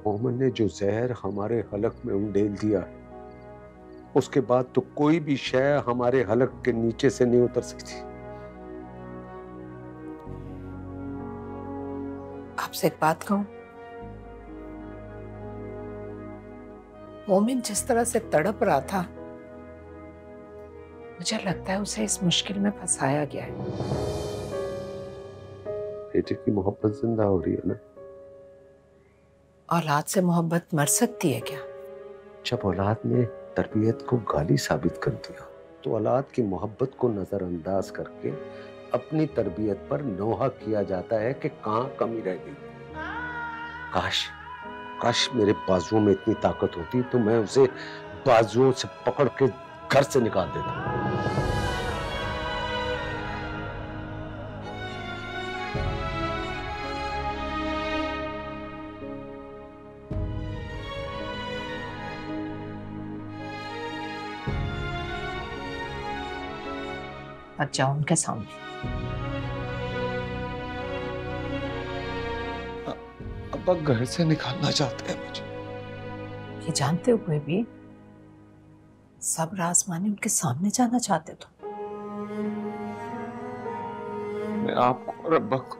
मोहम्मद ने जो जहर हमारे हलक में उंडेल दिया, उसके बाद तो कोई भी शय हमारे हलक के नीचे से नहीं उतर सकती। आपसे एक बात कहूं, मोमिन जिस तरह से तड़प रहा था, मुझे लगता है उसे इस मुश्किल में फंसाया गया है। बेटे की मोहब्बत जिंदा हो रही है ना। औलाद से मोहब्बत मर सकती है क्या? जब औलाद ने तरबियत को गाली साबित कर दिया तो औलाद की मोहब्बत को नजरअंदाज करके अपनी तरबियत पर नोहा किया जाता है कि कहां कमी रह गई। काश काश मेरे बाजुओं में इतनी ताकत होती तो मैं उसे बाजुओं से पकड़ के घर से निकाल देता। मत जाओ उनके सामने। अब्बा घर से निकालना चाहते हैं मुझे। ये जानते हुए भी सब्र आजमाने उनके सामने जाना चाहते तो? मैं आपको और अब्बा को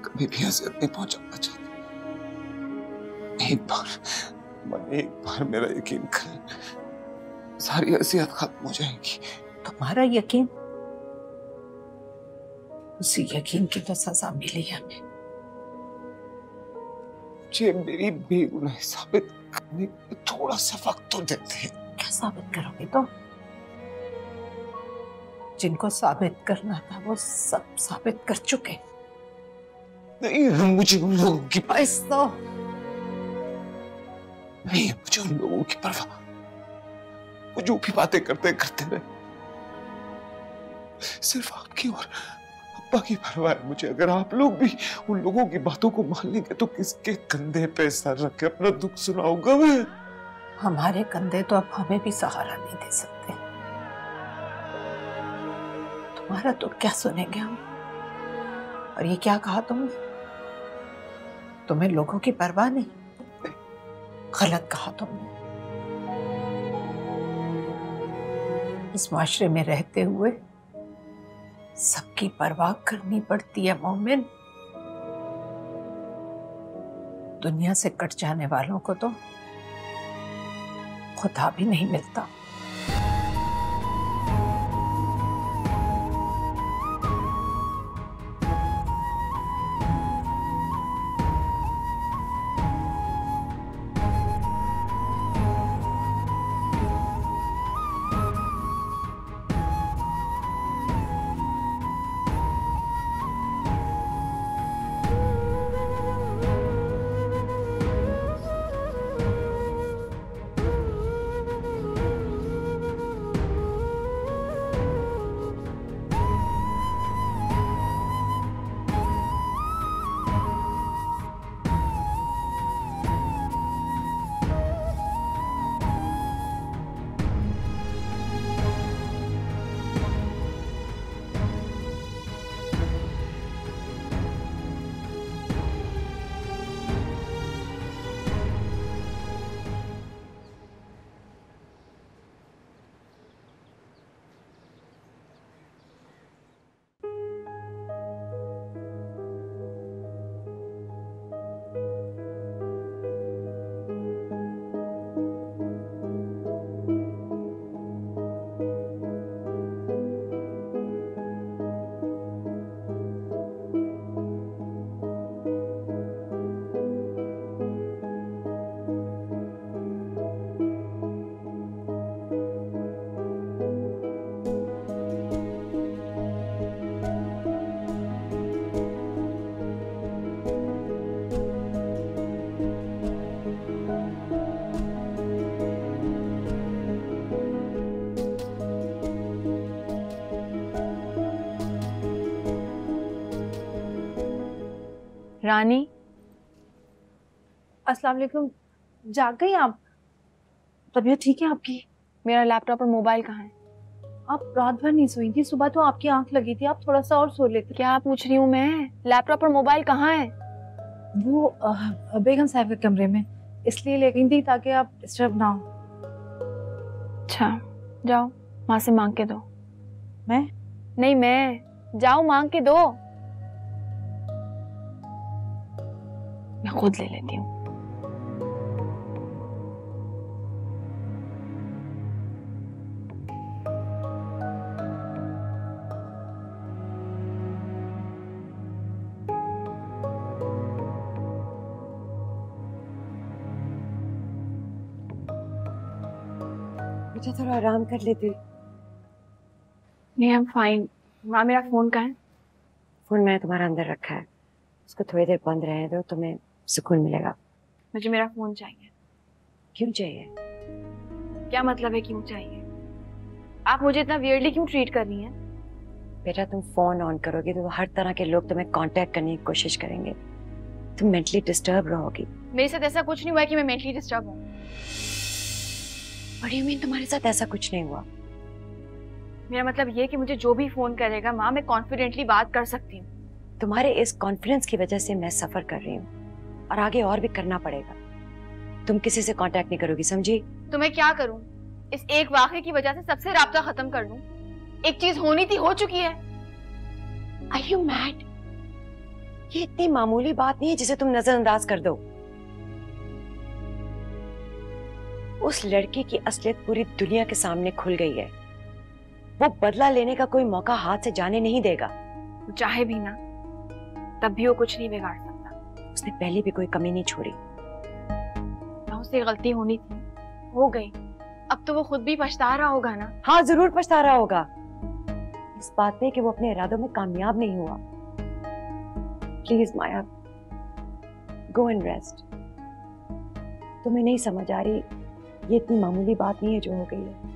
कभी भी अज़ियत नहीं पहुंचाना चाहता। एक बार मेरा यकीन करें, सारी अज़ियत खत्म हो जाएगी। तुम्हारा यकीन? उसी यकीन की तो सजा मिली हमें। मुझे मेरी बेगुनाही साबित करने के थोड़ा सा वक्त तो देते हैं। क्या साबित करोगे? तो जिनको साबित करना था वो सब साबित कर चुके। नहीं, मुझे उन लोगों की तो नहीं, मुझे उन लोगों की परवाह। वो जो भी बातें करते रहे, सिर्फ आपकी और अब्बा की परवाह है मुझे। अगर आप लोग भी उन लोगों की बातों को मान लेंगे तो किसके कंधे पे सर रख के अपना दुख सुनाऊंगा मैं? हमारे कंधे तो अब हमें भी सहारा नहीं दे सकते। तुम्हारा तो क्या सुनेंगे हम? और ये क्या कहा तुमने? तुम्हें लोगों की परवाह नहीं? गलत कहा तुमने। इस माशरे में रहते हुए सबकी परवाह करनी पड़ती है मोमिन। दुनिया से कट जाने वालों को तो खुदा भी नहीं मिलता। रानी, अस्सलाम वालेकुम। जाग गई आप? तबीयत ठीक है आपकी? मेरा लैपटॉप और मोबाइल कहाँ है? आप रात भर नहीं सोई थी, सुबह तो आपकी आंख लगी थी, आप थोड़ा सा और सो लेते। क्या पूछ रही हूँ मैं? लैपटॉप और मोबाइल कहाँ है? वो बेगम साहब के कमरे में इसलिए ले गई थी ताकि आप डिस्टर्ब ना हो। अच्छा जाओ माँ से मांग के दो। मैं? नहीं मैं। जाओ मांग के दो। मैं खुद ले लेती हूँ। मुझे थोड़ा आराम कर लेती। नहीं आई एम फाइन। माँ मेरा फोन कहाँ है? फोन मैंने तुम्हारा अंदर रखा है, उसको थोड़ी देर बंद रहने दो, तुम्हें सुकून मिलेगा। मुझे मेरा फोन चाहिए। क्यों चाहिए? क्या मतलब है क्यों चाहिए? आप मुझे इतना वियर्डली क्यों ट्रीट कर रही हैं? बेटा तुम फोन ऑन करोगे तो हर तरह के लोग तुम्हें कांटेक्ट करने की कोशिश करेंगे, तुम मेंटली डिस्टर्ब रहोगी। मेरे साथ ऐसा कुछ नहीं हुआ है कि मैं मेंटली डिस्टर्ब हूँ। What do you mean तुम्हारे साथ ऐसा कुछ नहीं हुआ? मेरा मतलब ये कि मुझे जो भी फोन करेगा माँ मैं कॉन्फिडेंटली बात कर सकती हूँ। तुम्हारे इस कॉन्फिडेंस की वजह से मैं सफर कर रही हूँ और आगे और भी करना पड़ेगा। तुम किसी से कांटेक्ट नहीं करोगी, समझी? तो मैं क्या करूँ? इस एक वाक़े की वजह से सबसे राब्ता खत्म कर दूँ? एक चीज होनी थी हो चुकी है। Are you mad? ये इतनी मामूली बात नहीं है जिसे तुम नजरअंदाज कर दो। उस लड़की की असलियत पूरी दुनिया के सामने खुल गई है। वो बदला लेने का कोई मौका हाथ से जाने नहीं देगा। वो चाहे भी ना तब भी वो कुछ नहीं बिगाड़ सकता। उसने पहले भी कोई कमी नहीं छोड़ी। उससे गलती होनी थी, हो गई। अब तो वो खुद भी पछता रहा होगा ना? हाँ जरूर पछता रहा होगा इस बात पे कि वो अपने इरादों में कामयाब नहीं हुआ। Please Maya, go and rest. तुम्हें नहीं समझ आ रही, ये इतनी मामूली बात नहीं है जो हो गई है।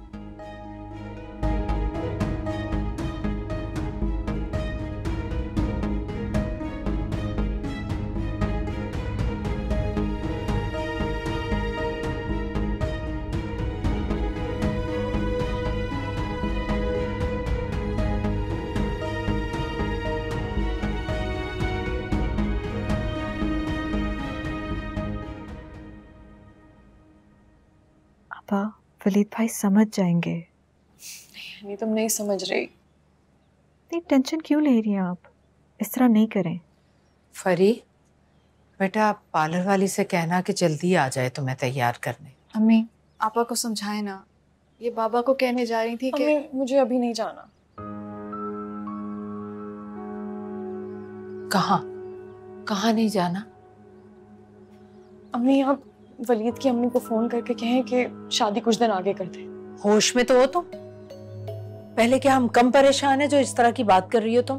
वलीद भाई समझ जाएंगे। नहीं तुम नहीं समझ रही। इतनी टेंशन क्यों ले रही हैं आप? इस तरह नहीं करें। फरी बेटा आप पार्लर वाली से कहना कि जल्दी आ जाए तुम्हें तैयार करने। अम्मी आपा को समझाए ना, ये बाबा को कहने जा रही थी कि मुझे अभी नहीं जाना। कहाँ कहाँ नहीं जाना? अम्मी आप वलीद की अम्मी को फोन करके कहें कि शादी कुछ दिन आगे कर दे। होश में तो हो तुम? पहले क्या हम कम परेशान है जो इस तरह की बात कर रही हो तुम?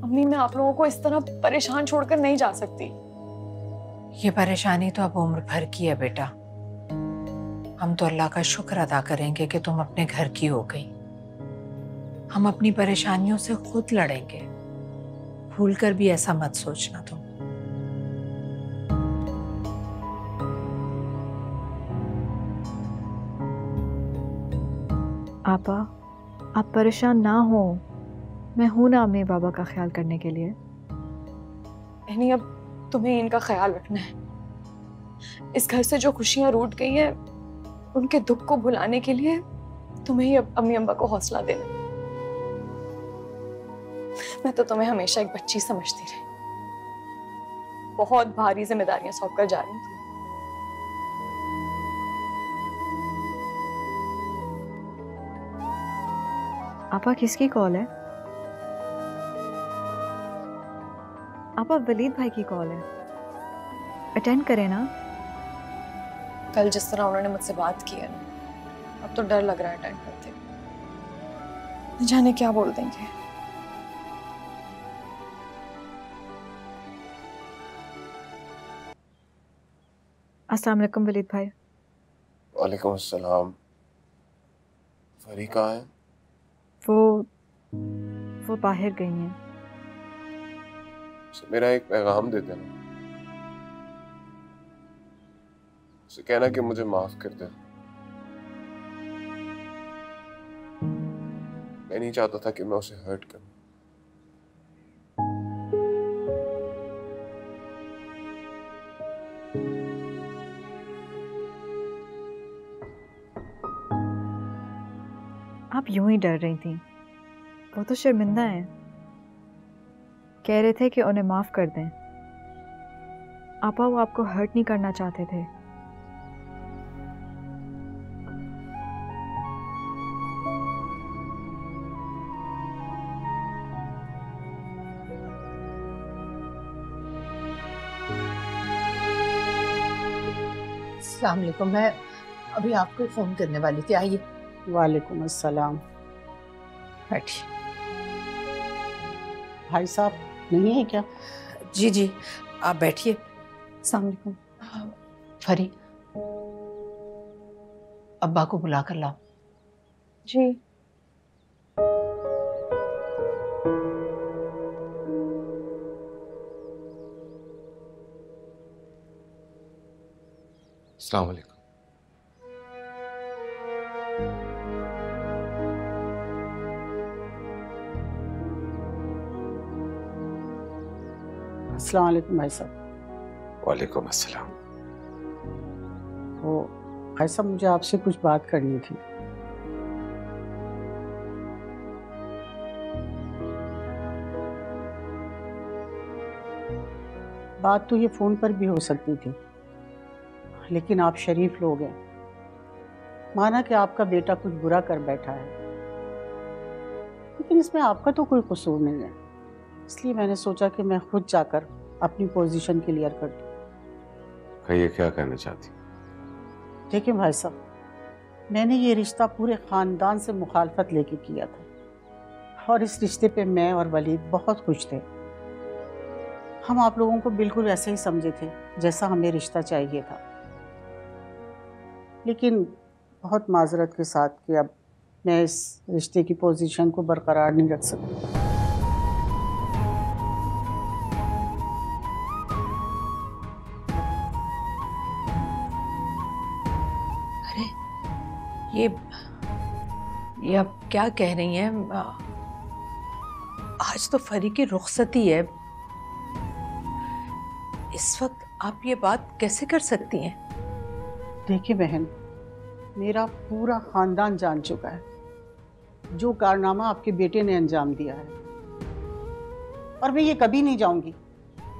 अम्मी मैं आप लोगों को इस तरह परेशान छोड़कर नहीं जा सकती। ये परेशानी तो अब उम्र भर की है बेटा। हम तो अल्लाह का शुक्र अदा करेंगे कि तुम अपने घर की हो गई। हम अपनी परेशानियों से खुद लड़ेंगे, भूल कर भी ऐसा मत सोचना तुम। आपा आप परेशान ना हो, मैं हूं ना अम्मी बाबा का ख्याल करने के लिए। नहीं अब तुम्हें इनका ख्याल रखना है। इस घर से जो खुशियां रूठ गई है उनके दुख को भुलाने के लिए तुम्हें ही अब अम्मी अम्बा को हौसला देना। मैं तो तुम्हें हमेशा एक बच्ची समझती रही, बहुत भारी जिम्मेदारियां सौंप कर जा रही हूँ। आपा किसकी कॉल है? आपा वलीद भाई की कॉल है, अटेंड करें ना। कल जिस तरह उन्होंने मुझसे बात की है अब तो डर लग रहा है अटेंड करते। न जाने क्या बोल देंगे। अस्सलाम वालेकुम वलीद भाई। वालेकुम अस्सलाम। फरी कहाँ है? वो बाहर गई हैं। उसे मेरा एक पैगाम दे देना, उसे कहना कि मुझे माफ कर दे। मैं नहीं चाहता था कि मैं उसे हर्ट करूं। यूं ही डर रही थी। वो तो शर्मिंदा हैं, कह रहे थे कि उन्हें माफ कर दें। आपा वो आपको हर्ट नहीं करना चाहते थे। अस्सलाम वालेकुम, मैं अभी आपको फोन करने वाली थी। आइए। वालेकुम अस्सलाम। बैठिए। भाई साहब नहीं है क्या? जी जी, आप बैठिए। अस्सलाम वालेकुम। फरी, अब्बा को बुला कर लाओ। जी। अस्सलाम वालेकुम। अस्सलाम वालेकुम भाई साहब। वालेकुम अस्सलाम। तो भाई साहब मुझे आपसे कुछ बात करनी थी। बात तो ये फोन पर भी हो सकती थी, लेकिन आप शरीफ लोग हैं। माना कि आपका बेटा कुछ बुरा कर बैठा है, लेकिन इसमें आपका तो कोई कसूर नहीं है। इसलिए मैंने सोचा कि मैं खुद जाकर अपनी पोजीशन क्लियर कर दूं। कहिए, क्या कहना चाहती? देखिए भाई साहब, मैंने ये रिश्ता पूरे ख़ानदान से मुखालफत लेके किया था, और इस रिश्ते पे मैं और वलीद बहुत खुश थे। हम आप लोगों को बिल्कुल ऐसे ही समझे थे जैसा हमें रिश्ता चाहिए था। लेकिन बहुत माजरत के साथ कि अब मैं इस रिश्ते की पोजीशन को बरकरार नहीं रख सकती। ये आप क्या कह रही हैं? आज तो फरी की रुखसती है। इस वक्त आप ये बात कैसे कर सकती हैं? देखिए बहन, मेरा पूरा खानदान जान चुका है जो कारनामा आपके बेटे ने अंजाम दिया है, और मैं ये कभी नहीं चाहूंगी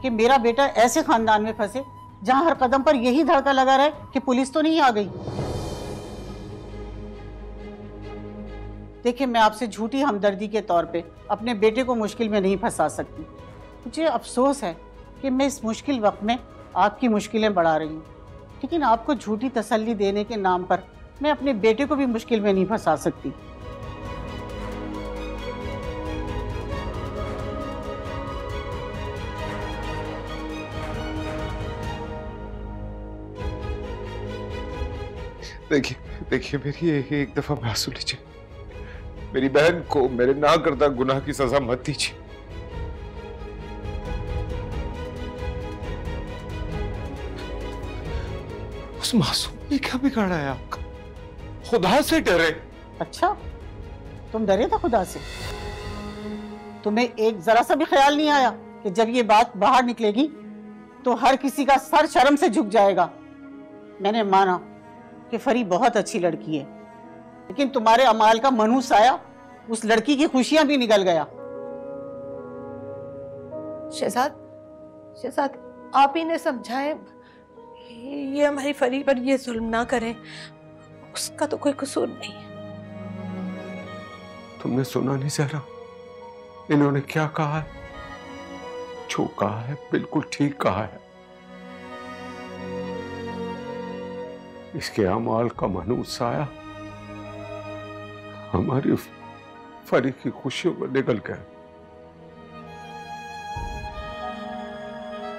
कि मेरा बेटा ऐसे खानदान में फंसे जहां हर कदम पर यही धड़का लगा रहे कि पुलिस तो नहीं आ गई। देखिए, मैं आपसे झूठी हमदर्दी के तौर पे अपने बेटे को मुश्किल में नहीं फंसा सकती। मुझे अफसोस है कि मैं इस मुश्किल वक्त में आपकी मुश्किलें बढ़ा रही हूँ, लेकिन आपको झूठी तसल्ली देने के नाम पर मैं अपने बेटे को भी मुश्किल में नहीं फंसा सकती। देखिए मेरी एक दफा बात सुन लीजिए। मेरी बहन को मेरे ना करता गुनाह की सजा मत दीजिए। उस मासूम ने क्या बिगाड़ा है आपका? खुदा से डरे। अच्छा, तुम डरे थे खुदा से? तुम्हें एक जरा सा भी ख्याल नहीं आया कि जब ये बात बाहर निकलेगी तो हर किसी का सर शर्म से झुक जाएगा? मैंने माना कि फरी बहुत अच्छी लड़की है, लेकिन तुम्हारे अमाल का मनहूस आया उस लड़की की खुशियां भी निगल गया। शहजाद, आप ही ने समझाएं, ये हमारी फरी पर ये जुल्म ना करें, उसका तो कोई कसूर नहीं है। तुमने सुना नहीं जहरा, इन्होंने क्या कहा है? जो कहा है बिल्कुल ठीक कहा है। इसके अमाल का मनहूस आया हमारी फरी की खुशियों में निकल गया।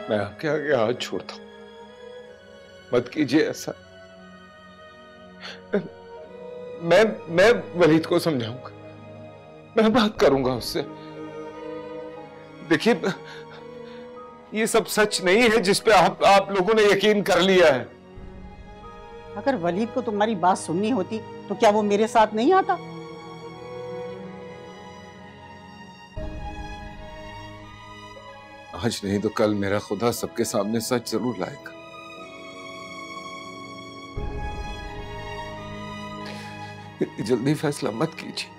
मैं आगे आगे हाथ छोड़ता हूं, मत कीजिए ऐसा। मैं वलीद को समझाऊंगा, मैं बात करूंगा उससे। देखिए, ये सब सच नहीं है जिस पे आप लोगों ने यकीन कर लिया है। अगर वलीद को तुम्हारी बात सुननी होती तो क्या वो मेरे साथ नहीं आता? आज नहीं तो कल मेरा खुदा सबके सामने सच जरूर लाएगा। इतनी जल्दी फैसला मत कीजिए।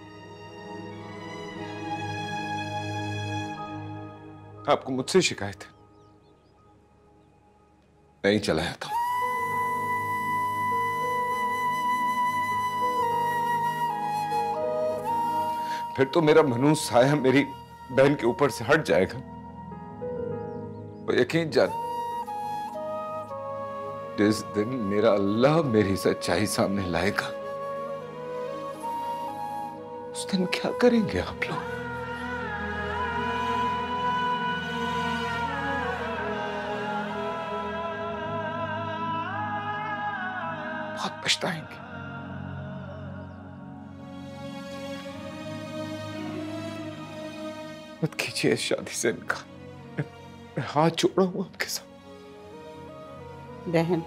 आपको मुझसे शिकायत है? नहीं चलाया था। फिर तो मेरा मनूस साया मेरी बहन के ऊपर से हट जाएगा। और यकीन जान, जिस दिन मेरा अल्लाह मेरी सच्चाई सामने लाएगा, उस दिन क्या करेंगे आप लोग? बहुत पछताएंगे। मत कीजिए इस शादी से इनकार। मैं हाथ जोड़ रहा हूं आपके साथ। बहन,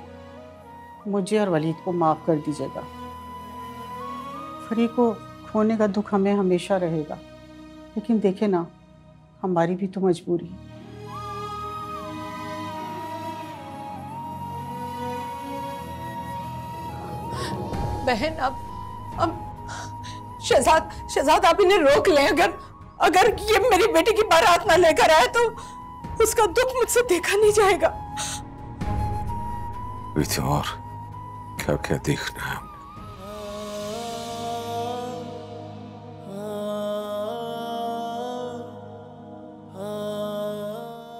मुझे और वलीद को माफ कर दीजिएगा। फरी को खोने का दुख हमें हमेशा रहेगा, लेकिन देखे ना, हमारी भी तो मजबूरी है। बहन, अब शहजाद आप इन्हें रोक लें। अगर ये मेरी बेटी की बारात ना लेकर आए तो उसका दुख मुझसे देखा नहीं जाएगा। और क्या क्या देखना है?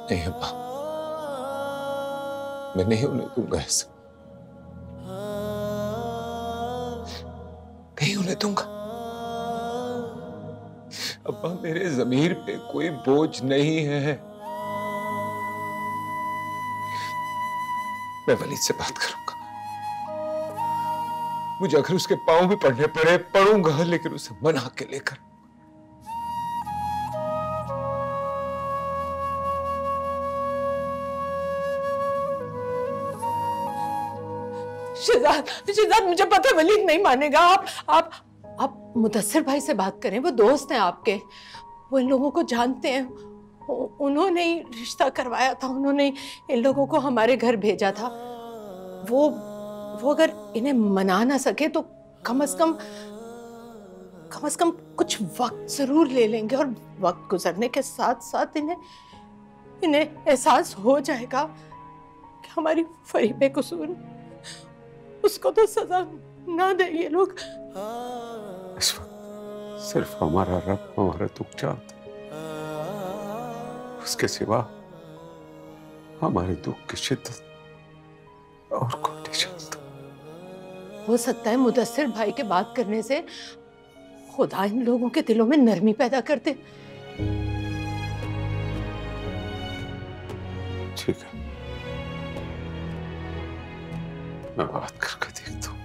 नहीं अब्बा, मैं नहीं होने दूंगा ऐसा। नहीं होने दूंगा। अब्बा, मेरे ज़मीर पे कोई बोझ नहीं है। मैं वलीद से बात करूंगा। मुझे अगर उसके पांव भी पड़ने पड़े पड़ूंगा, लेकिन उसे मना के लेकर। शहजाद, मुझे पता है वलीद नहीं मानेगा। आप मुदस्सिर भाई से बात करें, वो दोस्त हैं आपके, वो इन लोगों को जानते हैं। उन्होंने ही रिश्ता करवाया था, उन्होंने इन लोगों को हमारे घर भेजा था। वो अगर इन्हें मना ना सके तो कम से कम कुछ वक्त जरूर ले लेंगे, और वक्त गुजरने के साथ साथ इन्हें एहसास हो जाएगा कि हमारी फरी बेकसूर है। उसको तो सजा ना दे ये लोग। इस वक्त सिर्फ हमारा रब हमारा दुख जानता, उसके सिवा हमारे दुख की शिद्दत और कोई नहीं जानता। हो सकता है मुदस्सिर भाई के बात करने से खुदा इन लोगों के दिलों में नरमी पैदा कर दे। ठीक है, मैं बात करके देखता हूँ।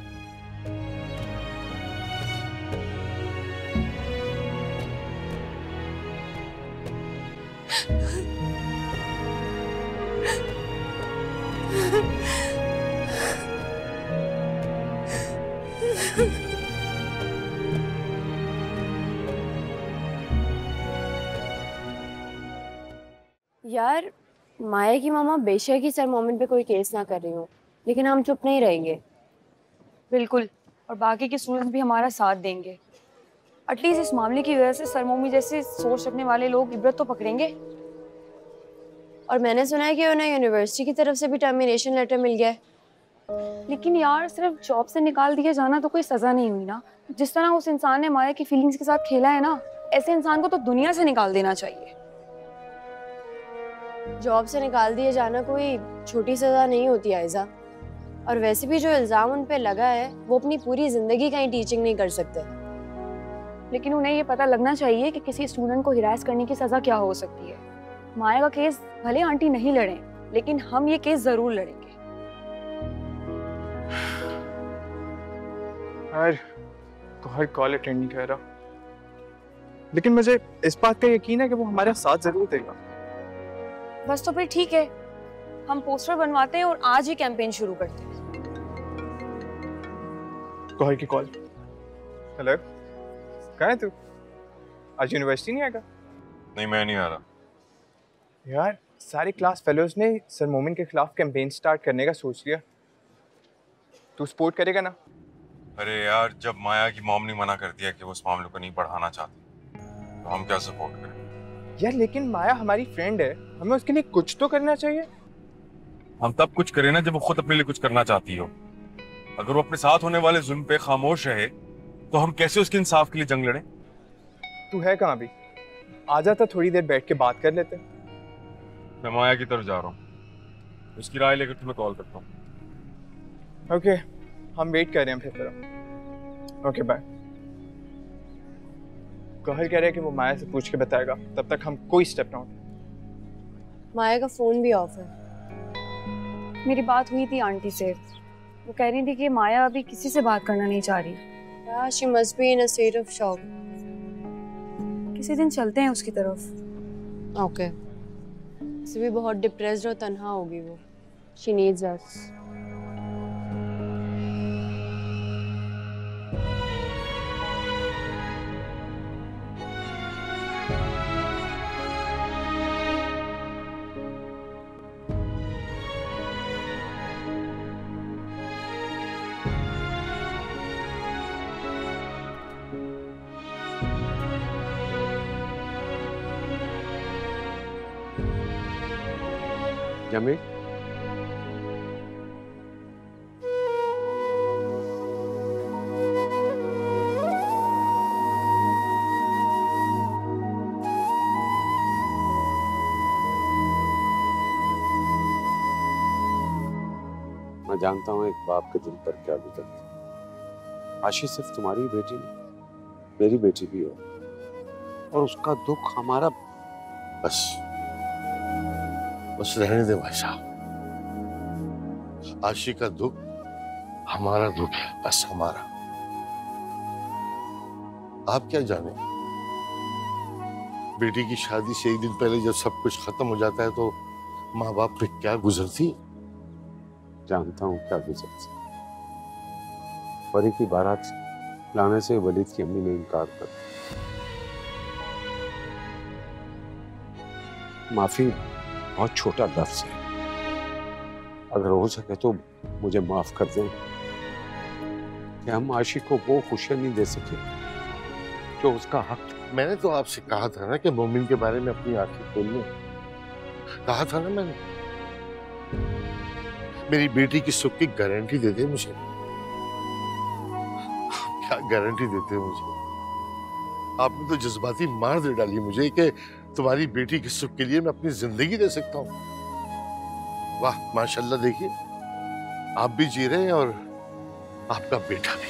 यार, माया की मामा बेशक ही सर मोमिन पे कोई केस ना कर रही हो, लेकिन हम चुप नहीं रहेंगे। बिल्कुल, और बाकी के स्टूडेंट्स भी हमारा साथ देंगे। एटलीस्ट इस मामले की वजह से सर मोमी जैसे सोच रखने वाले लोग इबरत तो पकड़ेंगे। और मैंने सुना है कि उन्हें यूनिवर्सिटी की तरफ से भी टर्मिनेशन लेटर मिल गया है। लेकिन यार, सिर्फ जॉब से निकाल दिया जाना तो कोई सजा नहीं हुई ना। जिस तरह उस इंसान ने माया की फीलिंग्स के साथ खेला है ना, ऐसे इंसान को तो दुनिया से निकाल देना चाहिए। जॉब से निकाल दिए जाना कोई छोटी सजा नहीं होती आयजा। और वैसे भी जो इल्जाम उन पे लगा है, वो अपनी पूरी जिंदगी कहीं टीचिंग नहीं कर सकते। लेकिन उन्हें ये पता लगना चाहिए कि किसी स्टूडेंट को हिरास करने की सजा क्या हो सकती है। माया का केस भले आंटी नहीं लड़े, लेकिन हम ये केस जरूर लड़ेंगे। यार, तो हर कॉल अटेंड नहीं कर रहा, लेकिन मुझे इस बात का यकीन है कि वो हमारा साथ जरूर देगा। बस तो फिर ठीक है, हम पोस्टर बनवाते हैं और आज ही कैंपेन शुरू करते हैं। कोहर की कॉल। हेलो, कहाँ है तू? आज यूनिवर्सिटी नहीं आएगा? नहीं, मैं नहीं आ रहा। यार, सारे क्लास फेलोज ने सर मोमिन के खिलाफ कैंपेन स्टार्ट करने का सोच लिया। तू सपोर्ट करेगा ना? अरे यार, जब माया की मॉम ने मना कर दिया कि वो उस मामले को नहीं बढ़ाना चाहती, तो हम क्या सपोर्ट करें? यार लेकिन माया हमारी फ्रेंड है, हमें उसके लिए कुछ तो करना चाहिए। हम तब कुछ करें ना जब वो खुद अपने लिए कुछ करना चाहती हो। अगर वो अपने साथ होने वाले जुल्म पे खामोश रहे तो हम कैसे उसके इंसाफ के लिए जंग लड़ें? तू है कहाँ भी? आ जाता, थोड़ी देर बैठ के बात कर लेते। मैं माया की तरफ जा रहा हूँ, उसकी राय लेकर तुम्हें कॉल करता हूँ। ओके, हम वेट कर रहे हैं फिर तरह। Okay bye. कहल कह रहे हैं कि वो माया से पूछ के बताएगा, तब तक हम कोई स्टेप ना उठाएं। माया का फोन भी ऑफ है। मेरी बात हुई थी आंटी से, वो कह रही थी कि माया अभी किसी से बात करना नहीं चाह रही। Yeah, she must be in a state of shock. किसी दिन चलते हैं उसकी तरफ। Okay. इसे भी बहुत डिप्रेस्ड और तन्हा होगी वो। She needs us. जमील, मैं जानता हूँ एक बाप के दिल पर क्या गुजरती है। आशी सिर्फ तुम्हारी बेटी नहीं, मेरी बेटी भी हो, और उसका दुख हमारा। बस रहने दे भाई साहब। आशी का दुख हमारा दुख है, बस हमारा। आप क्या जाने, बेटी की शादी से एक दिन पहले जब सब कुछ खत्म हो जाता है तो माँ बाप पे क्या गुजरती। जानता हूँ क्या गुजरती। परी की बारात लाने से वलीद की अम्मी ने इनकार कर दिया। माफी बहुत छोटा लफ्ज है, अगर हो सके तो मुझे माफ कर दें कि हम आशी को वो खुशियां नहीं दे सके जो उसका हक था। मैंने तो आपसे कहा था ना कि मोमिन के बारे में अपनी आंखें खोल लो, कहा था ना मैंने। मेरी बेटी की सुख की गारंटी दे दे मुझे। क्या गारंटी देते हो मुझे? आपने तो जज्बाती मार दे डाली मुझे कि तुम्हारी बेटी के सुख के लिए मैं अपनी जिंदगी दे सकता हूँ। वाह माशाल्लाह, देखिए आप भी जी रहे हैं और आपका बेटा भी।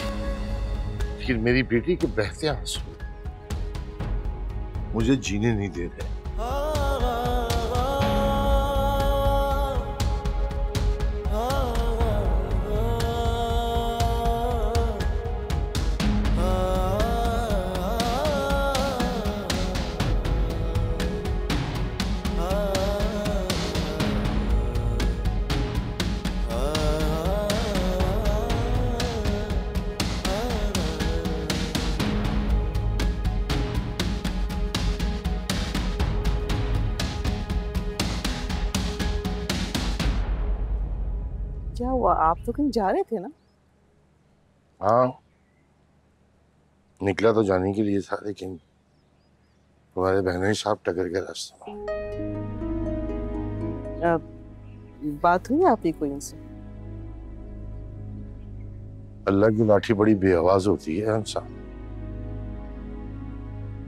लेकिन मेरी बेटी के बहते आंसू मुझे जीने नहीं दे रहे। क्या हुआ, आप तो कहीं जा रहे थे ना? हाँ, निकला तो जाने के लिए था, लेकिन तुम्हारे बहनोई साहब टकर के रास्ते में। बात हुई आपकी कोई उनसे? अल्लाह की लाठी बड़ी बेआवाज होती है इंसान।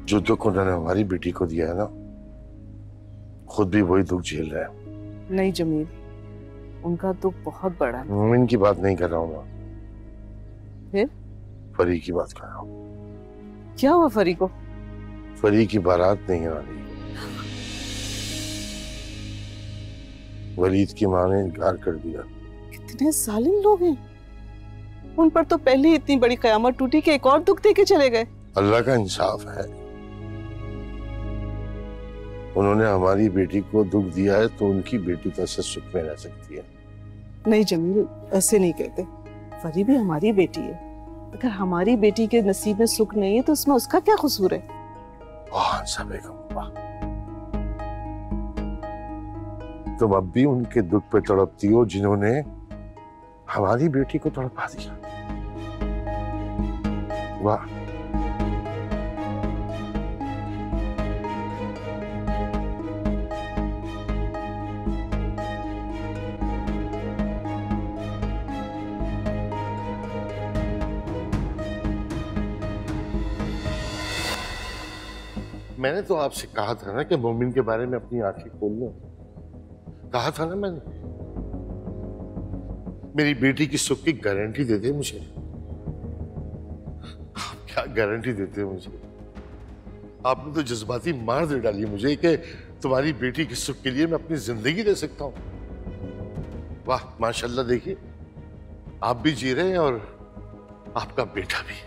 जो दुख उन्होंने हमारी बेटी को दिया है ना, खुद भी वही दुख झेल रहे हैं। नहीं जमील, उनका दुख बहुत बड़ा है। मोमिन की बात नहीं कर रहा हूँ मैं, फिर फरी की बात कर रहा हूँ। क्या हुआ फरी को? फरी की बारात नहीं आ रही। वलीद की माँ ने इनकार कर दिया। कितने जालिम लोग हैं। उन पर तो पहले ही इतनी बड़ी कयामत टूटी कि एक और दुख दे के चले गए। अल्लाह का इंसाफ है, उन्होंने हमारी बेटी को दुख दिया है तो उनकी बेटी कैसे सुख में रह सकती है? नहीं जमील, ऐसे नहीं कहते। फरी भी हमारी बेटी है। अगर हमारी बेटी के नसीब में सुख नहीं है तो उसमें उसका क्या कसूर है? तुम अब भी उनके दुख पे तड़पती हो जिन्होंने हमारी बेटी को तड़पा दिया। वाह, मैंने तो आपसे कहा था ना कि मोमिन के बारे में अपनी आंखें खोल लो। कहा था ना मैंने। मेरी बेटी की सुख की गारंटी दे दे मुझे। आप क्या गारंटी देते हो मुझे? आपने तो जज्बाती मार दे डाली मुझे कि तुम्हारी बेटी के सुख के लिए मैं अपनी जिंदगी दे सकता हूं। वाह माशाल्लाह, देखिए आप भी जी रहे हैं और आपका बेटा भी।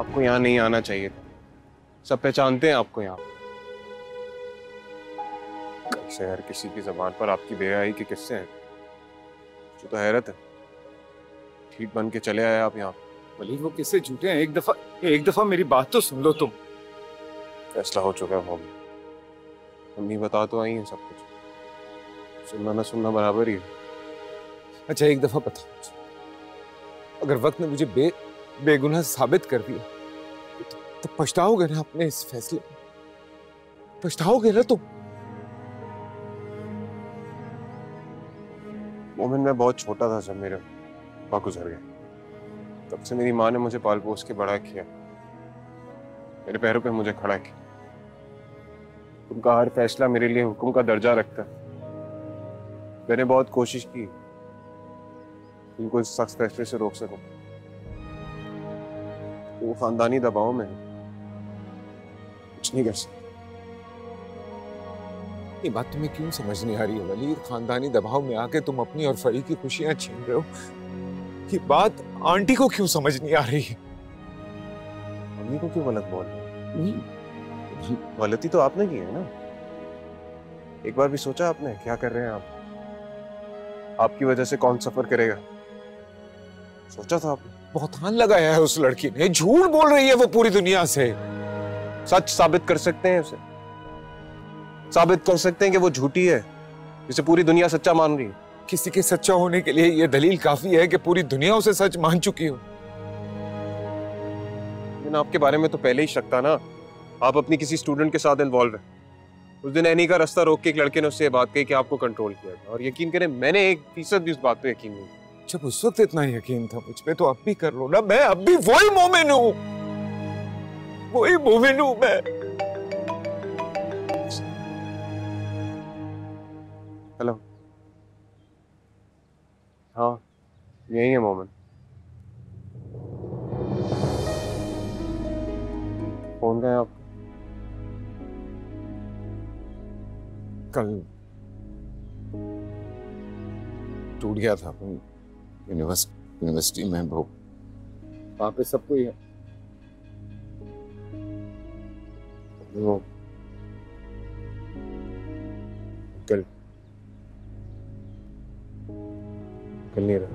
आपको यहाँ नहीं आना चाहिए था। सब पहचानते हैं आपको यहाँ। कब से हर किसी की जबान पर आपकी बेहयाई के किस्से हैं। मुझे तो हैरत है, ठीक बन के चले आए आप यहाँ। वलीद वो किस्से झूठे हैं। एक दफा मेरी बात तो सुन लो तुम। फैसला हो चुका है मम्मी। मम्मी बता तो आई है सब कुछ। सुनना ना सुनना बराबर ही है। अच्छा एक दफा बताओ, अगर वक्त ने मुझे बेगुनाह साबित कर दिया तो पछताओगे ना अपने इस फैसले? पछताओगे ना तुम? मोमिन मैं बहुत छोटा था जब मेरे पापा गुजर गए। तब से मेरी माँ ने मुझे पाल पोस के बड़ा किया, मेरे पैरों पे मुझे खड़ा किया। उनका हर फैसला मेरे लिए हुक्म का दर्जा रखता है। मैंने बहुत कोशिश की उनको इस सख्त फैसले से रोक सकूं। वो खानदानी दबाव में कुछ नहीं कर सकते। ये बात तुम्हें क्यों समझ नहीं आ रही है वलीद? खानदानी दबाव में आके तुम अपनी और फरी की खुशियां छीन रहे हो। ये बात आंटी को क्यों समझ नहीं आ रही है? मम्मी को क्यों गलत बोल? गलती तो आपने की है ना। एक बार भी सोचा आपने क्या कर रहे हैं आप? आपकी वजह से कौन सफर करेगा? सोचा था आपने? बहुतान लगाया है उस लड़की ने। झूठ बोल रही है वो पूरी दुनिया से। सच साबित कर सकते हैं उसे? साबित कर सकते हैं कि वो झूठी है जिसे पूरी दुनिया सच्चा मान रही है? किसी के सच्चा होने के लिए ये दलील काफी है कि पूरी दुनिया उसे सच मान चुकी हो। लेकिन आपके बारे में तो पहले ही शक था ना। आप अपनी किसी स्टूडेंट के साथ इन्वॉल्व है। उस दिन एनी का रास्ता रोक के एक लड़के ने उससे बात कही कि आपको कंट्रोल किया था, और यकीन करें मैंने 1% भी उस बात पे यकीन नहीं। जब उस वक्त इतना यकीन था मुझ पे तो अब भी कर लो ना। मैं अब भी वही मोमिन हूँ, वही मोमिन हूँ मैं। हेलो, हाँ यही है मोमिन। फोन गए आप? कल टूट गया था यूनिवर्सिटी में। वो वहां पे सब कोई है। वो कल नहीं रहा।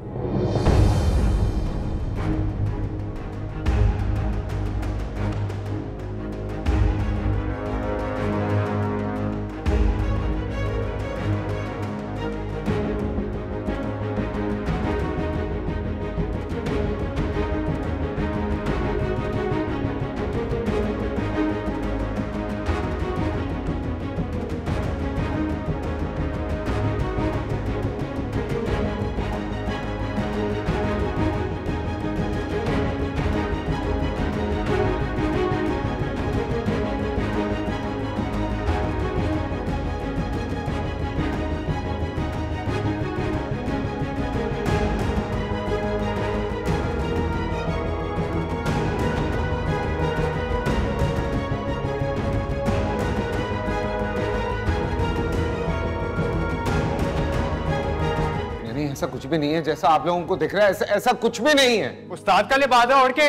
ऐसा कुछ भी नहीं है जैसा आप लोगों को दिख रहा है। ऐसा कुछ भी नहीं है। उस्ताद का लिबादा ओढ़ के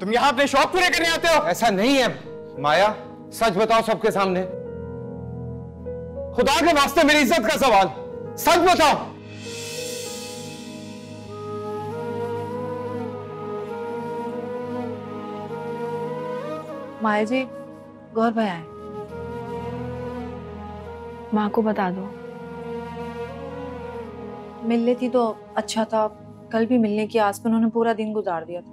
तुम यहाँ अपने शौक पूरे करने आते हो? ऐसा नहीं है माया, सच बताओ सबके सामने। खुदा के वास्ते मेरी इज्जत का सवाल, सच बताओ। माया जी, गौर भाई आए। माँ को बता दो। मिल लेती तो अच्छा था, कल भी मिलने की आस पर उन्होंने पूरा दिन गुजार दिया था।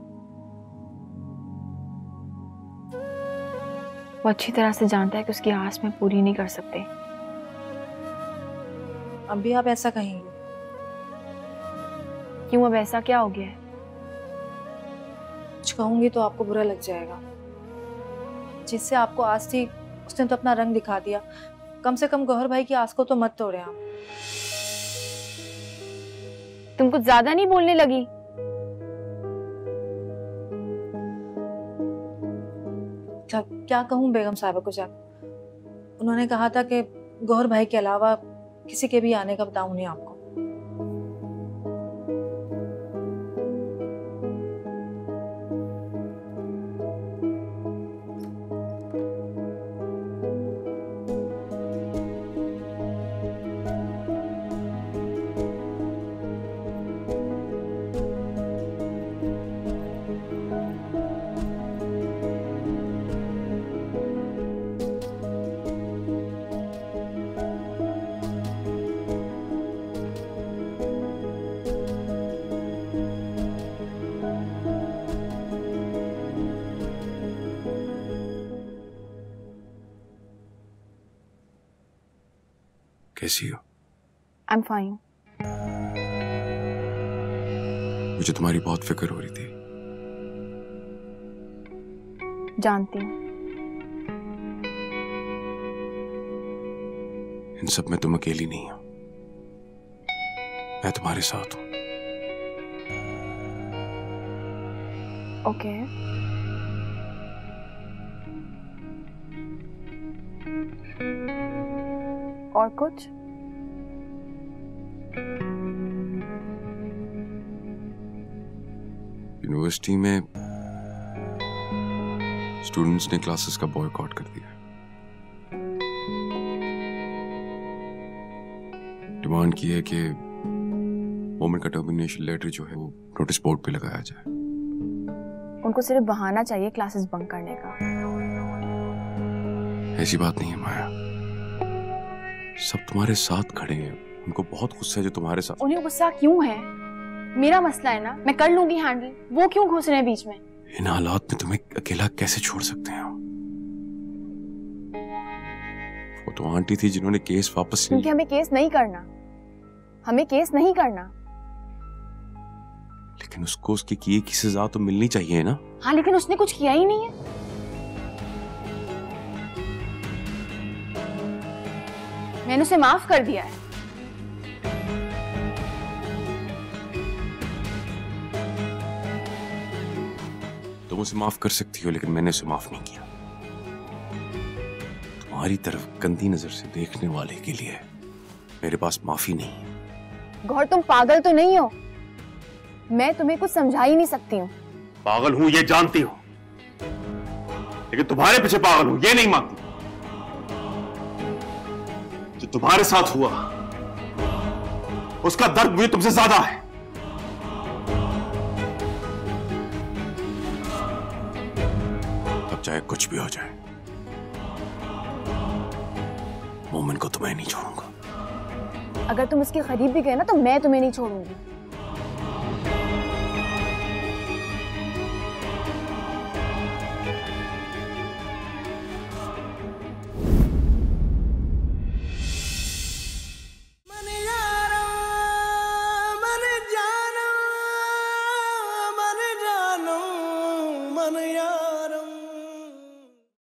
वो अच्छी तरह से जानता है कि उसकी आस में पूरी नहीं कर सकते। अब भी आप ऐसा कहेंगे? क्यों, अब ऐसा क्या हो गया है? कुछ कहूंगी तो आपको बुरा लग जाएगा। जिससे आपको आस थी उसने तो अपना रंग दिखा दिया। कम से कम गौहर भाई की आस को तो मत तोड़े आप। तुम कुछ ज्यादा नहीं बोलने लगी? क्या कहूँ बेगम साहबा को जाकर? उन्होंने कहा था कि गौहर भाई के अलावा किसी के भी आने का बताऊं नहीं आपको। कैसी हो? I'm fine. मुझे तुम्हारी बहुत फिक्र हो रही थी। जानती हूँ। इन सब में तुम अकेली नहीं हो, मैं तुम्हारे साथ हूं। ओके। और कुछ? यूनिवर्सिटी में स्टूडेंट्स ने क्लासेस का बॉयकॉट कर दिया। डिमांड की है कि मोमेंट का टर्मिनेशन लेटर जो है वो नोटिस बोर्ड पे लगाया जाए। उनको सिर्फ बहाना चाहिए क्लासेस बंक करने का। ऐसी बात नहीं है माया, सब तुम्हारे साथ खड़े हैं। उनको बहुत गुस्सा है जो तुम्हारे साथ। उन्हें गुस्सा क्यों है? मेरा मसला है ना, मैं कर लूंगी हैंडल। वो क्यों घुस रहे हैं बीच में? इन हालात में तुम्हें अकेला कैसे छोड़ सकते हैं? वो तो आंटी थी जिन्होंने केस वापस ले लिया। क्योंकि हमें केस नहीं करना, हमें केस नहीं करना। लेकिन उसको उसकी किए की सजा तो मिलनी चाहिए ना। हाँ, लेकिन उसने कुछ किया ही नहीं है। मैंने उसे माफ कर दिया है। तुम उसे माफ कर सकती हो, लेकिन मैंने उसे माफ नहीं किया। तुम्हारी तरफ गंदी नजर से देखने वाले के लिए मेरे पास माफी नहीं है। गौर, तुम पागल तो नहीं हो? मैं तुम्हें कुछ समझा ही नहीं सकती हूँ। पागल हूं ये जानती हो, लेकिन तुम्हारे पीछे पागल हूं ये नहीं मानती। जो तुम्हारे साथ हुआ उसका दर्द मुझे तुमसे ज्यादा है। अब चाहे कुछ भी हो जाए, मोमिन को तुम्हें नहीं छोड़ूंगा। अगर तुम उसके करीब भी गए ना तो मैं तुम्हें नहीं छोड़ूंगी।